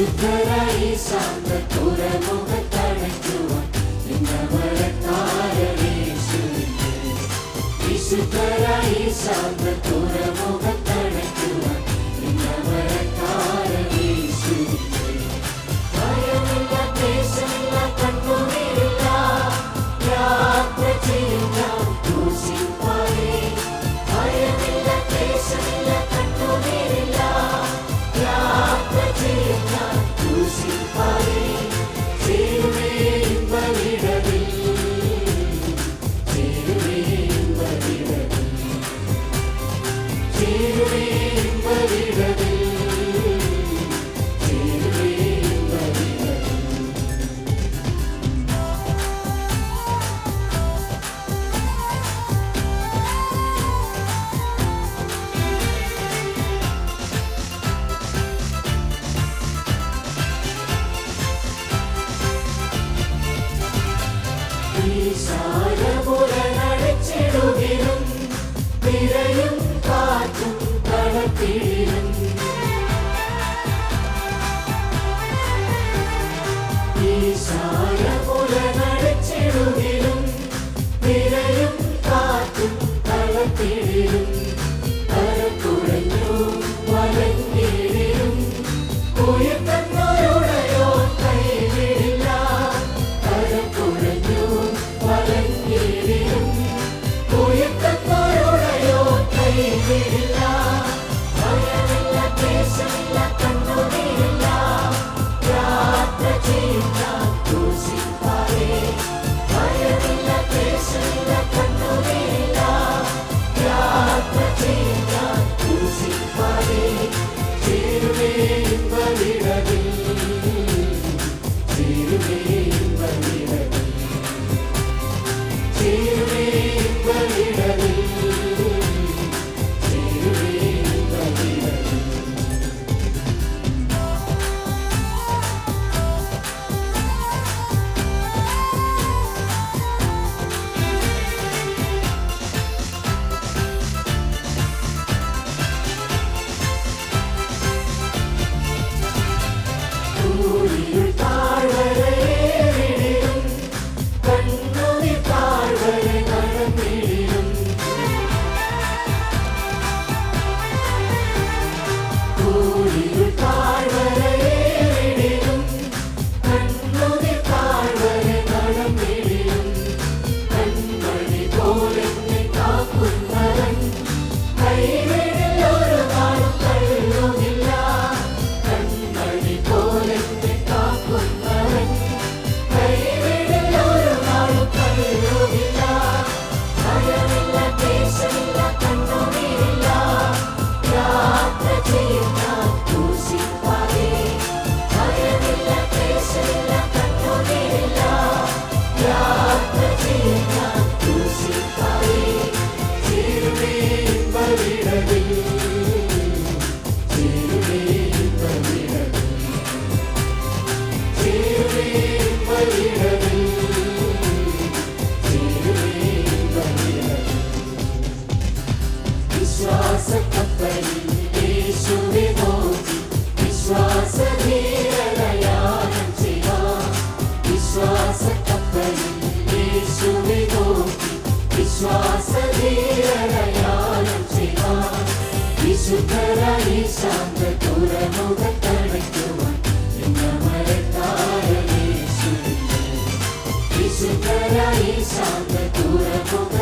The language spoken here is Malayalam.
വിശുദ്ധരായി ശാന്ത തുറമുഖത്തടയ്ക്കുവാൻ ഇന്നവരക്കാരനേശുവിന്റെ വിശുദ്ധരായി ശാന്ത തുറമുഖത്തടയ്ക്കുവാൻ ഇന്നവരക്കാരനേശുവിന്റെ ഭയമില്ല ക്ലേശമില്ല കണ്ണുനീരില്ല യാത്ര ചെയ്യുന്ന ക്രൂശിൻ പാതേ ഭയമില്ല ക്ലേശമില്ല കണ്ണുനീരില്ല യാത്ര ചെയ്യുന്ന ക്രൂശിൻ പാതേ ചേരുവേ ഇമ്പവിടവിൽ ചേരുവേ ഇമ്പവിടവിൽ ചേരുവേ ഇമ്പവിടവിൽ ചേരുവേ ഇമ്പവിടവിൽ ഈശാനമുരനടച്ചിടുകിലും തിരയും കാറ്റും കടത്തിയിലും ഈശാനമുരനടച്ചിടുകിലും തിരയും കാറ്റും കടത്തിയിലും കരക്കുഴഞ്ഞു വലഞ്ഞിടിലും ഉയർത്തുന്നവരുടെയോ കൈവിടില്ല കരക്കുഴഞ്ഞു വലഞ്ഞിടിലും ഉയർത്തുന്നവരുടെയോ കൈവിടില്ല ഭയമില്ല ക്ലേശമില്ല കണ്ണുനീരില്ല യാത്ര ചെയ്യുന്ന ക്രൂശിൻ പാതേ ഭയമില്ല ക്ലേശമില്ല കണ്ണുനീരില്ല യാത്ര ചെയ്യുന്ന ക്രൂശിൻ പാതേ ചേരുവേ ഇമ്പവിടവിൽ ചേരുവേ ഇമ്പവിടവിൽ ചേരുവേ ഇമ്പവിടവിൽ ചേരുവേ ഇമ്പവിടവിൽ ൂരിൽ താഴ്വരയേറിടും കണ്ണുനീർ താഴ്വര നടന്നിടും ൂരിൽ താഴ്വരയേറിടും കണ്ണുനീർ താഴ്വര നടന്നിടും കൺമണി പോലെന്നെ കാക്കുന്നവൻ കൈവിടിൽ ഒരു നാളും തള്ളുന്നില്ല കൺമണി പോലെന്നെ കാക്കുന്നവൻ കൈവിടിൽ ഒരു നാളും തള്ളുന്നില്ല ഭയമില്ല ക്ലേശമില്ല കണ്ണുനീരില്ല യാത്ര ചെയ്യുന്ന ക്രൂശിൻ പാതേ ഭയമില്ല ക്ലേശമില്ല കണ്ണുനീരില്ല യാത്ര ചെയ്യുന്ന ക്രൂശിൻ പാതേ ചേരുവേ ഇമ്പവിടവിൽ ചേരുവേ ഇമ്പവിടവിൽ ചേരുവേ ഇമ്പവിടവിൽ ചേരുവേ ഇമ്പവിടവിൽ വിശ്വാസക്കപ്പലിൽ യേശുവെ നോക്കി വിശ്വാസധീരതയാനം ചെയ്യാം വിശ്വാസക്കപ്പലിൽ യേശുവെ നോക്കി വിശ്വാസധീരതയാനം ചെയ്യാം വിശുദ്ധരായി ശാന്ത തുറമുഖത്തടയ്ക്കുവാൻ ഇന്നമരക്കാരനേശുവിന്റെ വിശുദ്ധരായി ശാന്ത തുറമുഖ